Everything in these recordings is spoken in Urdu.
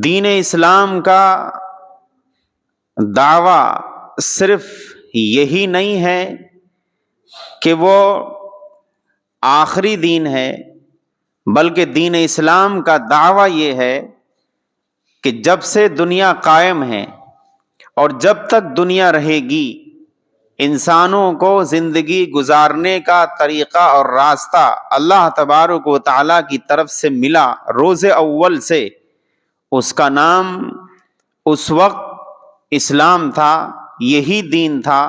دین اسلام کا دعویٰ صرف یہی نہیں ہے کہ وہ آخری دین ہے، بلکہ دین اسلام کا دعویٰ یہ ہے کہ جب سے دنیا قائم ہے اور جب تک دنیا رہے گی، انسانوں کو زندگی گزارنے کا طریقہ اور راستہ اللہ تبارک و تعالیٰ کی طرف سے ملا روز اول سے۔ اس کا نام اس وقت اسلام تھا، یہی دین تھا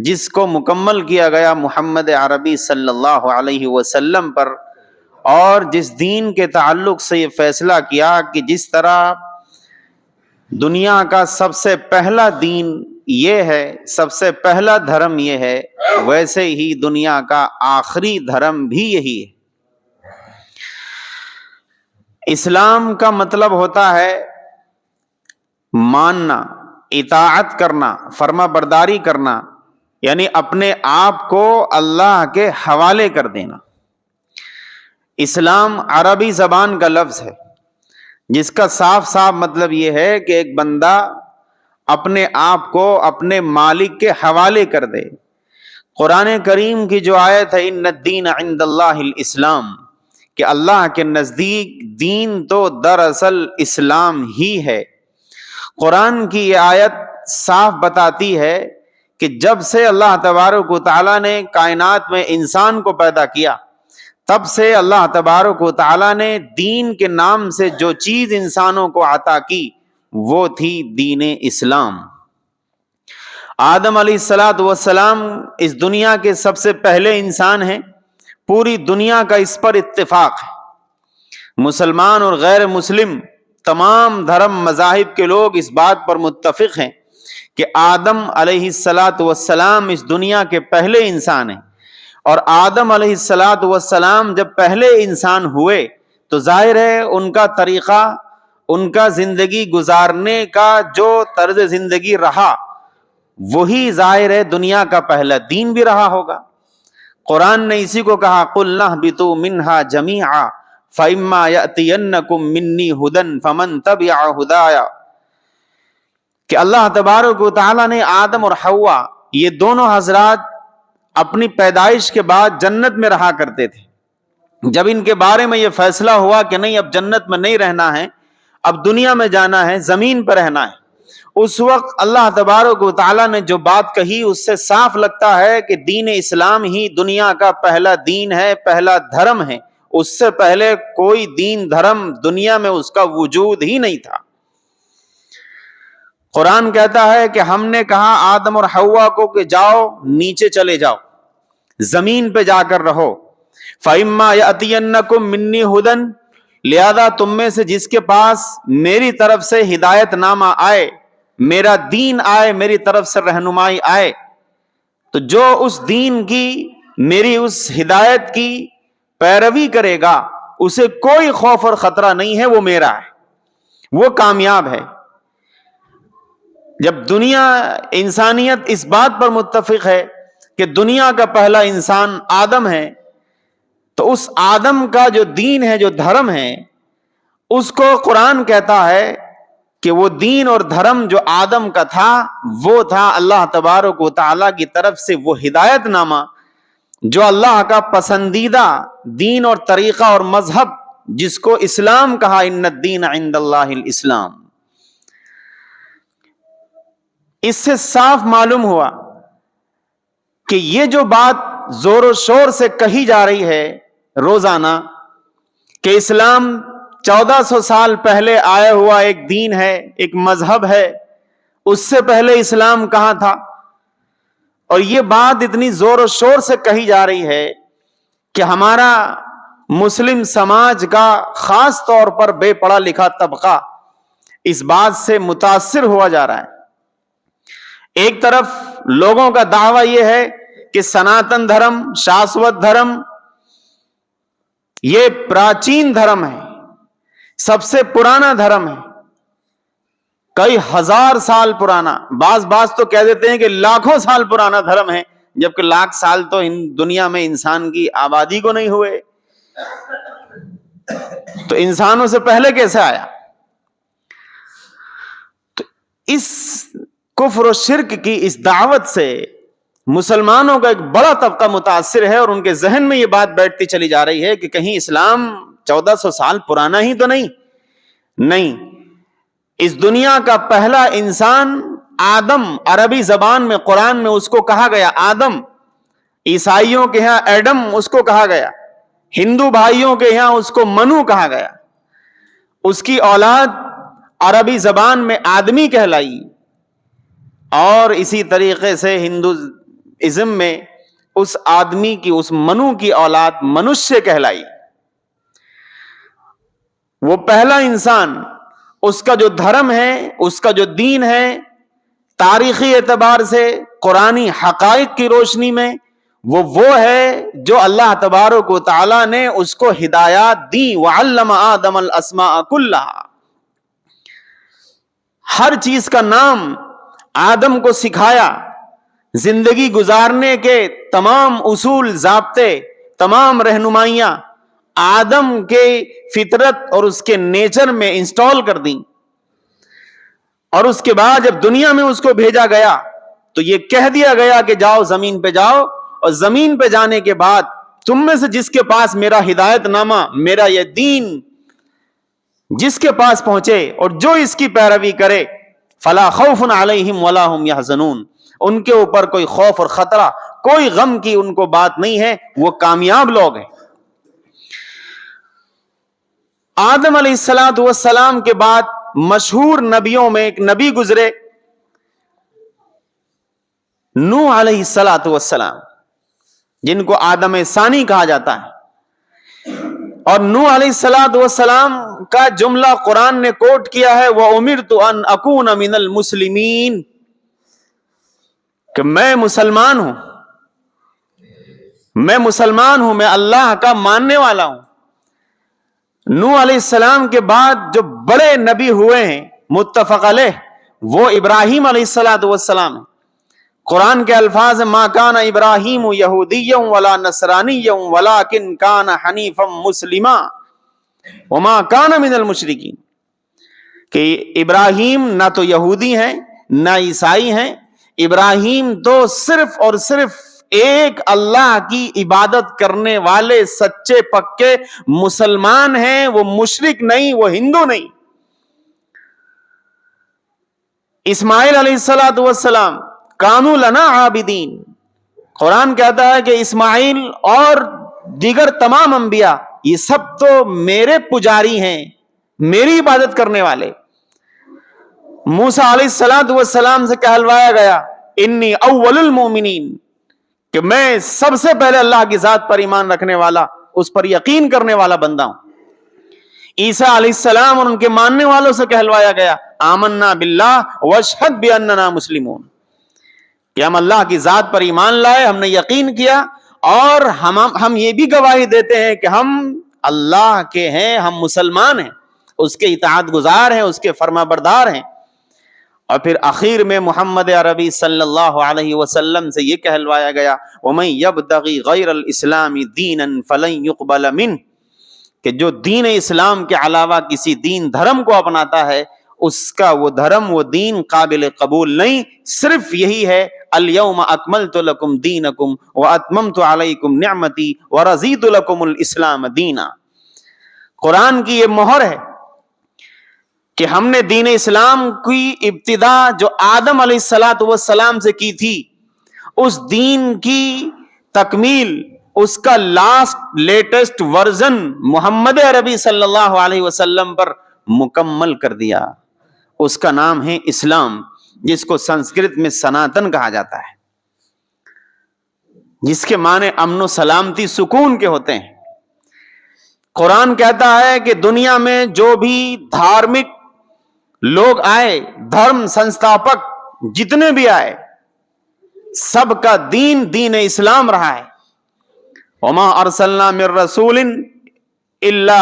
جس کو مکمل کیا گیا محمد عربی صلی اللہ علیہ وسلم پر، اور جس دین کے تعلق سے یہ فیصلہ کیا کہ جس طرح دنیا کا سب سے پہلا دین یہ ہے، سب سے پہلا دھرم یہ ہے، ویسے ہی دنیا کا آخری دھرم بھی یہی ہے۔ اسلام کا مطلب ہوتا ہے ماننا، اطاعت کرنا، فرما برداری کرنا، یعنی اپنے آپ کو اللہ کے حوالے کر دینا۔ اسلام عربی زبان کا لفظ ہے جس کا صاف صاف مطلب یہ ہے کہ ایک بندہ اپنے آپ کو اپنے مالک کے حوالے کر دے۔ قرآن کریم کی جو آیت ہے ان الدین عند اللہ الاسلام، کہ اللہ کے نزدیک دین تو دراصل اسلام ہی ہے۔ قرآن کی یہ آیت صاف بتاتی ہے کہ جب سے اللہ تبارک و تعالیٰ نے کائنات میں انسان کو پیدا کیا، تب سے اللہ تبارک و تعالیٰ نے دین کے نام سے جو چیز انسانوں کو عطا کی وہ تھی دین اسلام۔ آدم علیہ السلام اس دنیا کے سب سے پہلے انسان ہیں، پوری دنیا کا اس پر اتفاق ہے۔ مسلمان اور غیر مسلم تمام دھرم مذاہب کے لوگ اس بات پر متفق ہیں کہ آدم علیہ السلام اس دنیا کے پہلے انسان ہیں، اور آدم علیہ السلام جب پہلے انسان ہوئے تو ظاہر ہے ان کا طریقہ، ان کا زندگی گزارنے کا جو طرز زندگی رہا وہی ظاہر ہے دنیا کا پہلا دین بھی رہا ہوگا۔ قرآن نے اسی کو کہا قُلْ اهْبِطُوا مِنْهَا جَمِيعًا فَإِمَّا يَأْتِيَنَّكُم مِّنِّي هُدًى فَمَن تَبِعَ هُدَايَ، کہ اللہ تبارک و تعالیٰ نے آدم اور حوا یہ دونوں حضرات اپنی پیدائش کے بعد جنت میں رہا کرتے تھے۔ جب ان کے بارے میں یہ فیصلہ ہوا کہ نہیں اب جنت میں نہیں رہنا ہے، اب دنیا میں جانا ہے، زمین پر رہنا ہے، اس وقت اللہ تبارک و تعالیٰ نے جو بات کہی اس سے صاف لگتا ہے کہ دین اسلام ہی دنیا کا پہلا دین ہے، پہلا دھرم ہے۔ اس سے پہلے کوئی دین دھرم دنیا میں اس کا وجود ہی نہیں تھا۔ قرآن کہتا ہے کہ ہم نے کہا آدم اور حوا کو کہ جاؤ نیچے چلے جاؤ، زمین پہ جا کر رہو۔ فَإِمَّا يَأْتِيَنَّكُم مِّنِّي هُدًى، لہذا تم میں سے جس کے پاس میری طرف سے ہدایت نامہ آئے، میرا دین آئے، میری طرف سے رہنمائی آئے، تو جو اس دین کی، میری اس ہدایت کی پیروی کرے گا اسے کوئی خوف اور خطرہ نہیں ہے، وہ میرا ہے، وہ کامیاب ہے۔ جب دنیا، انسانیت اس بات پر متفق ہے کہ دنیا کا پہلا انسان آدم ہے، تو اس آدم کا جو دین ہے، جو دھرم ہے، اس کو قرآن کہتا ہے کہ وہ دین اور دھرم جو آدم کا تھا وہ تھا اللہ تبارک و تعالیٰ کی طرف سے وہ ہدایت نامہ جو اللہ کا پسندیدہ دین اور طریقہ اور مذہب، جس کو اسلام کہا ان الدین عند اللہ الاسلام۔ اس سے صاف معلوم ہوا کہ یہ جو بات زور و شور سے کہی جا رہی ہے روزانہ کہ اسلام 1400 سال پہلے آیا ہوا ایک دین ہے، ایک مذہب ہے، اس سے پہلے اسلام کہاں تھا، اور یہ بات اتنی زور و شور سے کہی جا رہی ہے کہ ہمارا مسلم سماج کا خاص طور پر بے پڑھا لکھا طبقہ اس بات سے متاثر ہوا جا رہا ہے۔ ایک طرف لوگوں کا دعویٰ یہ ہے کہ سناتن دھرم، شاشوت دھرم یہ پراچین دھرم ہے، سب سے پرانا دھرم ہے، کئی ہزار سال پرانا، بعض تو کہہ دیتے ہیں کہ لاکھوں سال پرانا دھرم ہے، جبکہ لاکھ سال تو دنیا میں انسان کی آبادی کو نہیں ہوئے، تو انسانوں سے پہلے کیسے آیا؟ اس کفر و شرک کی اس دعوت سے مسلمانوں کا ایک بڑا طبقہ متاثر ہے، اور ان کے ذہن میں یہ بات بیٹھتی چلی جا رہی ہے کہ کہیں اسلام 1400 سال پرانا ہی تو نہیں، اس دنیا کا پہلا انسان آدم، عربی زبان میں قرآن میں اس کو کہا گیا آدم، عیسائیوں کے ہاں ایڈم اس کو کہا گیا، ہندو بھائیوں کے یہاں اس کو منو کہا گیا، اس کی اولاد عربی زبان میں آدمی کہلائی، اور اسی طریقے سے ہندوازم میں اس آدمی کی، اس منو کی اولاد منشیہ کہلائی۔ وہ پہلا انسان، اس کا جو دھرم ہے، اس کا جو دین ہے، تاریخی اعتبار سے قرآنی حقائق کی روشنی میں وہ ہے جو اللہ تبارک و تعالی نے اس کو ہدایات دی۔ وعلم آدم الاسماء کلھا، ہر چیز کا نام آدم کو سکھایا، زندگی گزارنے کے تمام اصول، ضابطے، تمام رہنمائیاں آدم کے فطرت اور اس کے نیچر میں انسٹال کر دیں، اور اس کے بعد جب دنیا میں اس کو بھیجا گیا تو یہ کہہ دیا گیا کہ جاؤ زمین پہ جاؤ، اور زمین پہ جانے کے بعد تم میں سے جس کے پاس میرا ہدایت نامہ، میرا یہ دین جس کے پاس پہنچے اور جو اس کی پیروی کرے، فلا خوف علیہم ولا هم يحزنون، ان کے اوپر کوئی خوف اور خطرہ، کوئی غم کی ان کو بات نہیں ہے، وہ کامیاب لوگ ہیں۔ آدم علیہ السلام کے بعد مشہور نبیوں میں ایک نبی گزرے، نوح علیہ السلام، جن کو آدم ثانی کہا جاتا ہے۔ اور نوح علیہ السلام کا جملہ قرآن نے کوٹ کیا ہے، وَأُمِرْتُ أَنْ أَكُونَ مِنَ الْمُسْلِمِينَ، کہ میں مسلمان ہوں، میں اللہ کا ماننے والا ہوں۔ نوح علیہ السلام کے بعد جو بڑے نبی ہوئے ہیں متفق علیہ، وہ ابراہیم علیہ السلام ہیں۔ قرآن کے الفاظ ما کان ابراہیم یہودیا ولا نصرانیا ولکن کان حنیفا مسلما وما کان من المشرکین، کہ ابراہیم نہ تو یہودی ہیں نہ عیسائی ہیں، ابراہیم تو صرف اور صرف ایک اللہ کی عبادت کرنے والے سچے پکے مسلمان ہیں، وہ مشرک نہیں، وہ ہندو نہیں۔ اسماعیل علیہ السلام کانوا لنا عابدین، قرآن کہتا ہے کہ اسماعیل اور دیگر تمام انبیاء یہ سب تو میرے پجاری ہیں، میری عبادت کرنے والے۔ موسیٰ علیہ السلام سے کہلوایا گیا انی اول المؤمنین، کہ میں سب سے پہلے اللہ کی ذات پر ایمان رکھنے والا، اس پر یقین کرنے والا بندہ ہوں۔ عیسیٰ علیہ السلام اور ان کے ماننے والوں سے کہلوایا گیا آمنا باللہ واشہد باننا مسلمون، کہ ہم اللہ کی ذات پر ایمان لائے، ہم نے یقین کیا، اور ہم یہ بھی گواہی دیتے ہیں کہ ہم اللہ کے ہیں، ہم مسلمان ہیں، اس کے اطاعت گزار ہیں، اس کے فرما بردار ہیں۔ اور پھر اخیر میں محمد عربی صلی اللہ علیہ وسلم سے یہ کہلوایا گیا وَمَن يَبْتَغِ غَيْرَ الْإِسْلَامِ دِينًا فَلَن يُقْبَلَ مِنْهُ، کہ جو دین اسلام کے علاوہ کسی دین دھرم کو اپناتا ہے، اس کا وہ دھرم، وہ دین قابل قبول نہیں، صرف یہی ہے الْيَوْمَ أَكْمَلْتُ لَكُمْ دِينَكُمْ وَأَتْمَمْتُ عَلَيْكُمْ نِعْمَتِي وَرَضِيتُ لَكُمُ الْإِسْلَامَ دِينًا۔ قرآن کی یہ مہر ہے کہ ہم نے دین اسلام کی ابتدا جو آدم علیہ السلام سے کی تھی، اس دین کی تکمیل، اس کا لیٹسٹ ورژن محمد عربی صلی اللہ علیہ وسلم پر مکمل کر دیا۔ اس کا نام ہے اسلام، جس کو سنسکرت میں سناتن کہا جاتا ہے، جس کے معنی امن و سلامتی، سکون کے ہوتے ہیں۔ قرآن کہتا ہے کہ دنیا میں جو بھی دھارمک لوگ آئے، دھرم سنستھاپک جتنے بھی آئے، سب کا دین اسلام رہا ہے۔ وما ارسلنا من رسول الا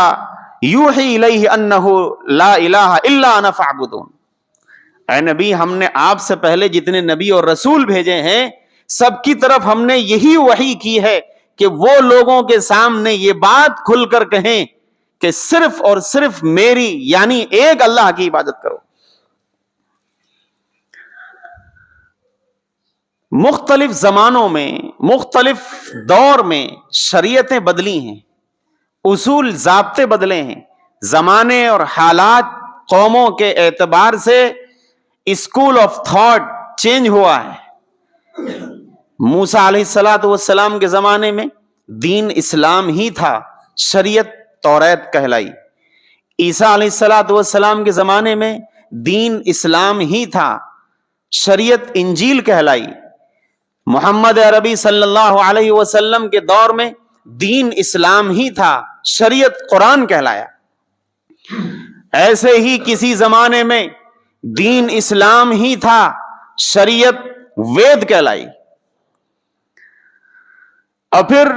یوحی الیہ انہ لا الہ الا انا فاعبدون، اے نبی ہم نے آپ سے پہلے جتنے نبی اور رسول بھیجے ہیں، سب کی طرف ہم نے یہی وحی کی ہے کہ وہ لوگوں کے سامنے یہ بات کھل کر کہیں کہ صرف اور صرف میری، یعنی ایک اللہ کی عبادت کرو۔ مختلف زمانوں میں مختلف دور میں شریعتیں بدلی ہیں، اصول ضابطے بدلے ہیں، زمانے اور حالات قوموں کے اعتبار سے اسکول آف تھاٹ چینج ہوا ہے۔ موسیٰ علیہ السلام کے زمانے میں دین اسلام ہی تھا، شریعت توریت کہلائی۔ عیسیٰ علیہ السلام کے زمانے میں دین اسلام ہی تھا، شریعت انجیل کہلائی۔ محمد عربی صلی اللہ علیہ وسلم کے دور میں دین اسلام ہی تھا، شریعت قرآن کہلایا۔ ایسے ہی کسی زمانے میں دین اسلام ہی تھا، شریعت وید کہلائی۔ اور پھر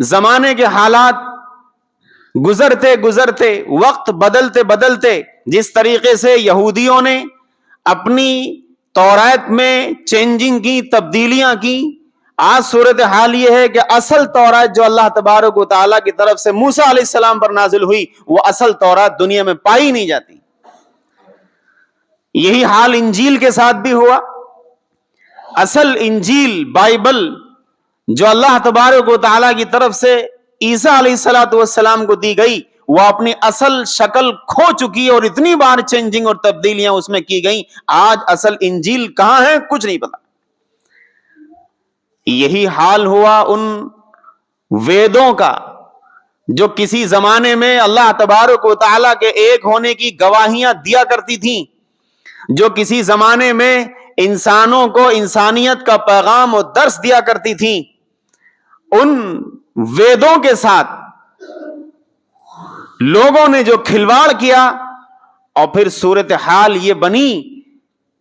زمانے کے حالات گزرتے گزرتے، وقت بدلتے بدلتے، جس طریقے سے یہودیوں نے اپنی توریت میں چینجنگ کی، تبدیلیاں کی، آج صورتحال یہ ہے کہ اصل توریت جو اللہ تبارک و تعالیٰ کی طرف سے موسیٰ علیہ السلام پر نازل ہوئی، وہ اصل توریت دنیا میں پائی نہیں جاتی۔ یہی حال انجیل کے ساتھ بھی ہوا۔ اصل انجیل، بائبل جو اللہ تبارک و تعالیٰ کی طرف سے عیسیٰ علیہ السلام کو دی گئی، وہ اپنی اصل شکل کھو چکی ہے، اور اتنی بار چینجنگ اور تبدیلیاں اس میں کی گئیں، آج اصل انجیل کہاں ہے کچھ نہیں پتا۔ یہی حال ہوا ان ویدوں کا جو کسی زمانے میں اللہ تبارک و تعالیٰ کے ایک ہونے کی گواہیاں دیا کرتی تھیں، جو کسی زمانے میں انسانوں کو انسانیت کا پیغام و درس دیا کرتی تھیں۔ ان ویدوں کے ساتھ لوگوں نے جو کھلواڑ کیا، اور پھر صورتحال یہ بنی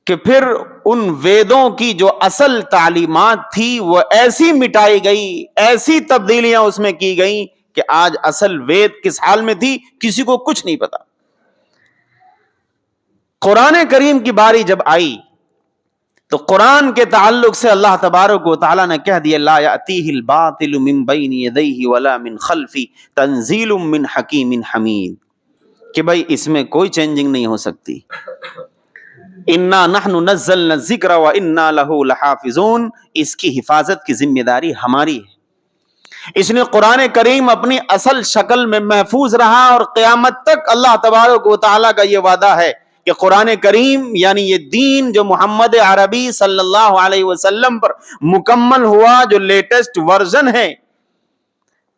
کہ پھر ان ویدوں کی جو اصل تعلیمات تھی وہ ایسی مٹائی گئی، ایسی تبدیلیاں اس میں کی گئیں کہ آج اصل وید کس حال میں تھی کسی کو کچھ نہیں پتا۔ قرآن کریم کی باری جب آئی تو قرآن کے تعلق سے اللہ تبارک و تعالیٰ نے کہہ دیا لا یأتیہ الباطل من بین یدیہ ولا من خلفہ تنزیل من حکیم حمید، کہ بھائی اس میں کوئی چینجنگ نہیں ہو سکتی۔ انا نحن نزلنا الذکر وانا لہ لحافظون، اس کی حفاظت کی ذمہ داری ہماری ہے۔ اس نے قرآن کریم اپنی اصل شکل میں محفوظ رہا، اور قیامت تک اللہ تبارک و تعالیٰ کا یہ وعدہ ہے کہ قرآن کریم یعنی یہ دین جو محمد عربی صلی اللہ علیہ وسلم پر مکمل ہوا، جو لیٹسٹ ورژن ہے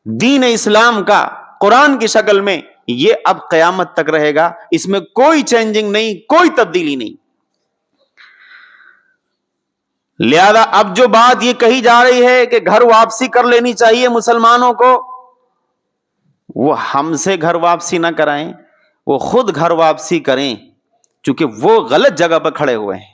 دین اسلام کا قرآن کی شکل میں، یہ اب قیامت تک رہے گا، اس میں کوئی چینجنگ نہیں، کوئی تبدیلی نہیں۔ لہذا اب جو بات یہ کہی جا رہی ہے کہ گھر واپسی کر لینی چاہیے مسلمانوں کو، وہ ہم سے گھر واپسی نہ کرائیں، وہ خود گھر واپسی کریں، چونکہ وہ غلط جگہ پر کھڑے ہوئے ہیں۔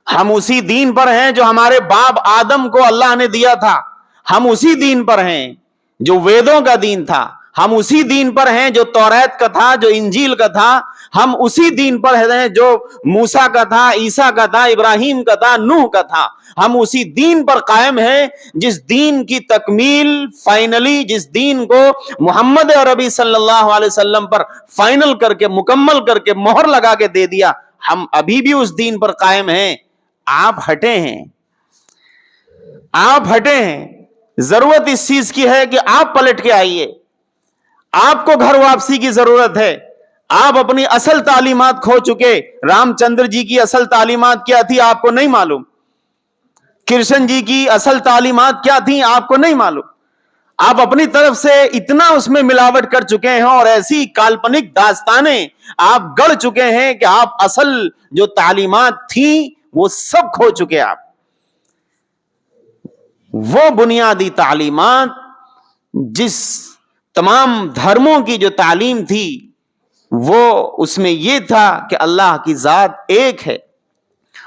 ہم اسی دین پر ہیں جو ہمارے باپ آدم کو اللہ نے دیا تھا، ہم اسی دین پر ہیں جو ویدوں کا دین تھا، ہم اسی دین پر ہیں جو توریت کا تھا، جو انجیل کا تھا، ہم اسی دین پر ہیں جو موسیٰ کا تھا، عیسیٰ کا تھا، ابراہیم کا تھا، نوح کا تھا۔ ہم اسی دین پر قائم ہیں جس دین کی تکمیل فائنلی، جس دین کو محمد عربی صلی اللہ علیہ وسلم پر فائنل کر کے، مکمل کر کے، مہر لگا کے دے دیا، ہم ابھی بھی اس دین پر قائم ہیں۔ آپ ہٹے ہیں، آپ ہٹے ہیں، ضرورت اس چیز کی ہے کہ آپ پلٹ کے آئیے، آپ کو گھر واپسی کی ضرورت ہے۔ آپ اپنی اصل تعلیمات کھو چکے۔ رام چندر جی کی اصل تعلیمات کیا تھی آپ کو نہیں معلوم، کرشن جی کی اصل تعلیمات کیا تھیں آپ کو نہیں معلوم۔ آپ اپنی طرف سے اتنا اس میں ملاوٹ کر چکے ہیں، اور ایسی کالپنک داستانیں آپ گڑھ چکے ہیں کہ آپ اصل جو تعلیمات تھیں وہ سب کھو چکے۔ آپ وہ بنیادی تعلیمات جس تمام دھرموں کی جو تعلیم تھی، وہ اس میں یہ تھا کہ اللہ کی ذات ایک ہے،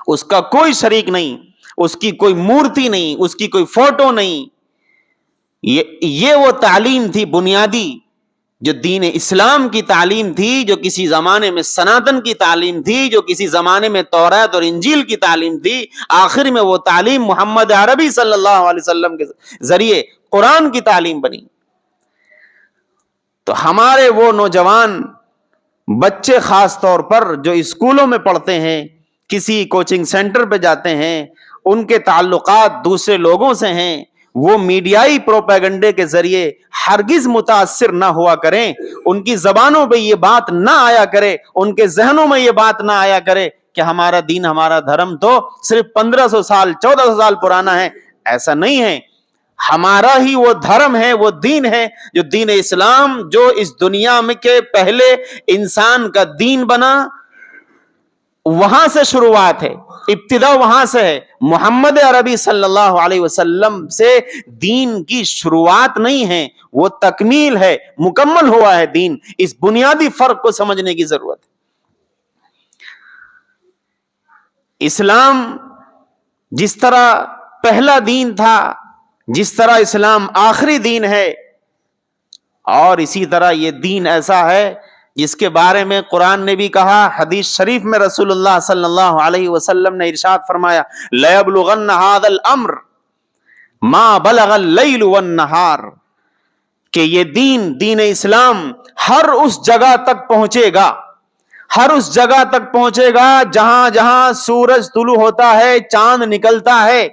اس کا کوئی شریک نہیں، اس کی کوئی مورتی نہیں، اس کی کوئی فوٹو نہیں۔ یہ وہ تعلیم تھی بنیادی جو دین اسلام کی تعلیم تھی، جو کسی زمانے میں سناتن کی تعلیم تھی، جو کسی زمانے میں توریت اور انجیل کی تعلیم تھی، آخر میں وہ تعلیم محمد عربی صلی اللہ علیہ وسلم کے ذریعے قرآن کی تعلیم بنی۔ تو ہمارے وہ نوجوان بچے خاص طور پر جو اسکولوں میں پڑھتے ہیں، کسی کوچنگ سینٹر پہ جاتے ہیں، ان کے تعلقات دوسرے لوگوں سے ہیں، وہ میڈیائی پروپیگنڈے کے ذریعے ہرگز متاثر نہ ہوا کریں، ان کی زبانوں پہ یہ بات نہ آیا کرے، ان کے ذہنوں میں یہ بات نہ آیا کرے کہ ہمارا دین، ہمارا دھرم تو صرف 1500 سال 1400 سال پرانا ہے۔ ایسا نہیں ہے، ہمارا ہی وہ دھرم ہے، وہ دین ہے، جو دین اسلام، جو اس دنیا میں کے پہلے انسان کا دین بنا، وہاں سے شروعات ہے، ابتدا وہاں سے ہے۔ محمد عربی صلی اللہ علیہ وسلم سے دین کی شروعات نہیں ہے، وہ تکمیل ہے، مکمل ہوا ہے دین۔ اس بنیادی فرق کو سمجھنے کی ضرورت ہے۔ اسلام جس طرح پہلا دین تھا، جس طرح اسلام آخری دین ہے، اور اسی طرح یہ دین ایسا ہے جس کے بارے میں قرآن نے بھی کہا، حدیث شریف میں رسول اللہ صلی اللہ علیہ وسلم نے ارشاد فرمایا، لَيَبْلُغَنَّ هَذَا الْأَمْرُ مَا بَلَغَ اللَّيْلُ وَالنَّهَارُ، کہ یہ دین اسلام ہر اس جگہ تک پہنچے گا، ہر اس جگہ تک پہنچے گا جہاں جہاں سورج طلوع ہوتا ہے، چاند نکلتا ہے،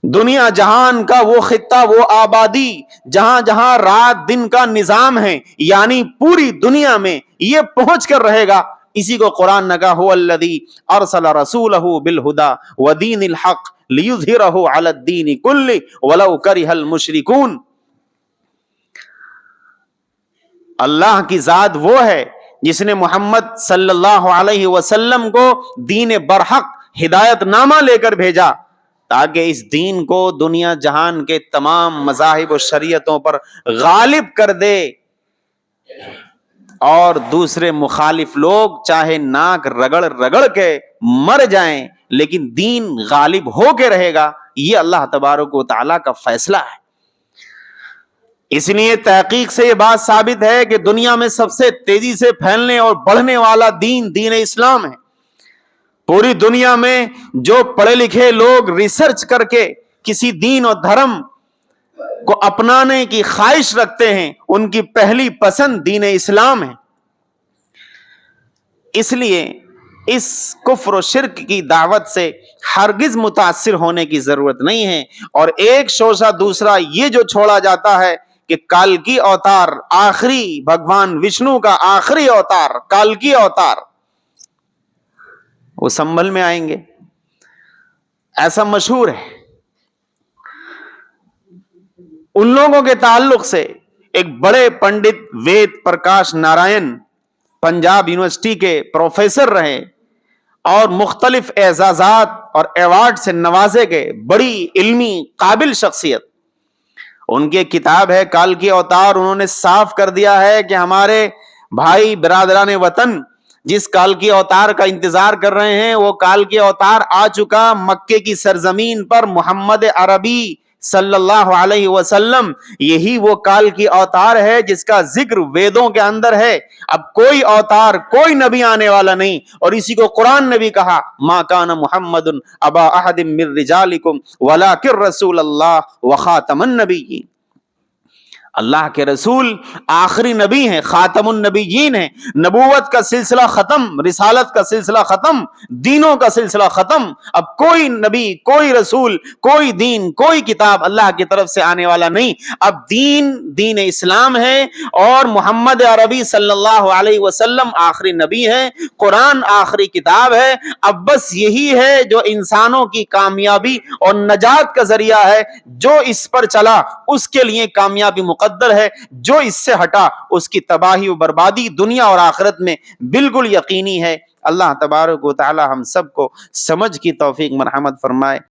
دنیا جہان کا وہ خطہ، وہ آبادی جہاں جہاں رات دن کا نظام ہے، یعنی پوری دنیا میں یہ پہنچ کر رہے گا۔ اسی کو قرآن نے کہا، هو الذی ارسل رسولہ بالہدی ودین الحق لیظہرہ علی الدین کلہ ولو کرہ المشرکون۔ اللہ کی ذات وہ ہے جس نے محمد صلی اللہ علیہ وسلم کو دین برحق ہدایت نامہ لے کر بھیجا، تاکہ اس دین کو دنیا جہان کے تمام مذاہب و شریعتوں پر غالب کر دے، اور دوسرے مخالف لوگ چاہے ناک رگڑ رگڑ کے مر جائیں لیکن دین غالب ہو کے رہے گا۔ یہ اللہ تبارک و تعالیٰ کا فیصلہ ہے۔ اس لیے تحقیق سے یہ بات ثابت ہے کہ دنیا میں سب سے تیزی سے پھیلنے اور بڑھنے والا دین اسلام ہے۔ پوری دنیا میں جو پڑھے لکھے لوگ ریسرچ کر کے کسی دین اور دھرم کو اپنانے کی خواہش رکھتے ہیں، ان کی پہلی پسند دین اسلام ہے۔ اس لیے اس کفر و شرک کی دعوت سے ہرگز متاثر ہونے کی ضرورت نہیں ہے۔ اور ایک شوشہ دوسرا یہ جو چھوڑا جاتا ہے کہ کالکی اوتار، آخری بھگوان وشنو کا آخری اوتار کالکی اوتار، وہ سنبھل میں آئیں گے، ایسا مشہور ہے۔ ان لوگوں کے تعلق سے ایک بڑے پنڈت وید پرکاش نارائن پنجاب یونیورسٹی کے پروفیسر رہے اور مختلف اعزازات اور ایوارڈ سے نوازے گئے، بڑی علمی قابل شخصیت۔ ان کی کتاب ہے کالکی اوتار۔ انہوں نے صاف کر دیا ہے کہ ہمارے بھائی برادران وطن جس کالکی اوتار کا انتظار کر رہے ہیں، وہ کالکی اوتار آ چکا مکے کی سرزمین پر۔ محمد عربی صلی اللہ علیہ وسلم یہی وہ کالکی اوتار ہے جس کا ذکر ویدوں کے اندر ہے۔ اب کوئی اوتار، کوئی نبی آنے والا نہیں، اور اسی کو قرآن نے بھی کہا، ما کان محمد ابا احد من رجالکم ولکن رسول اللہ وخاتم النبیین۔ اللہ کے رسول آخری نبی ہیں، خاتم النبیین ہیں۔ نبوت کا سلسلہ ختم، رسالت کا سلسلہ ختم، دینوں کا سلسلہ ختم۔ اب کوئی نبی، کوئی رسول، کوئی دین، کوئی کتاب اللہ کی طرف سے آنے والا نہیں۔ اب دین اسلام ہے، اور محمد عربی صلی اللہ علیہ وسلم آخری نبی ہیں، قرآن آخری کتاب ہے۔ اب بس یہی ہے جو انسانوں کی کامیابی اور نجات کا ذریعہ ہے۔ جو اس پر چلا اس کے لیے کامیابی مقدر ہے، جو اس سے ہٹا اس کی تباہی و بربادی دنیا اور آخرت میں بالکل یقینی ہے۔ اللہ تبارک و تعالی ہم سب کو سمجھ کی توفیق مرحمت فرمائے۔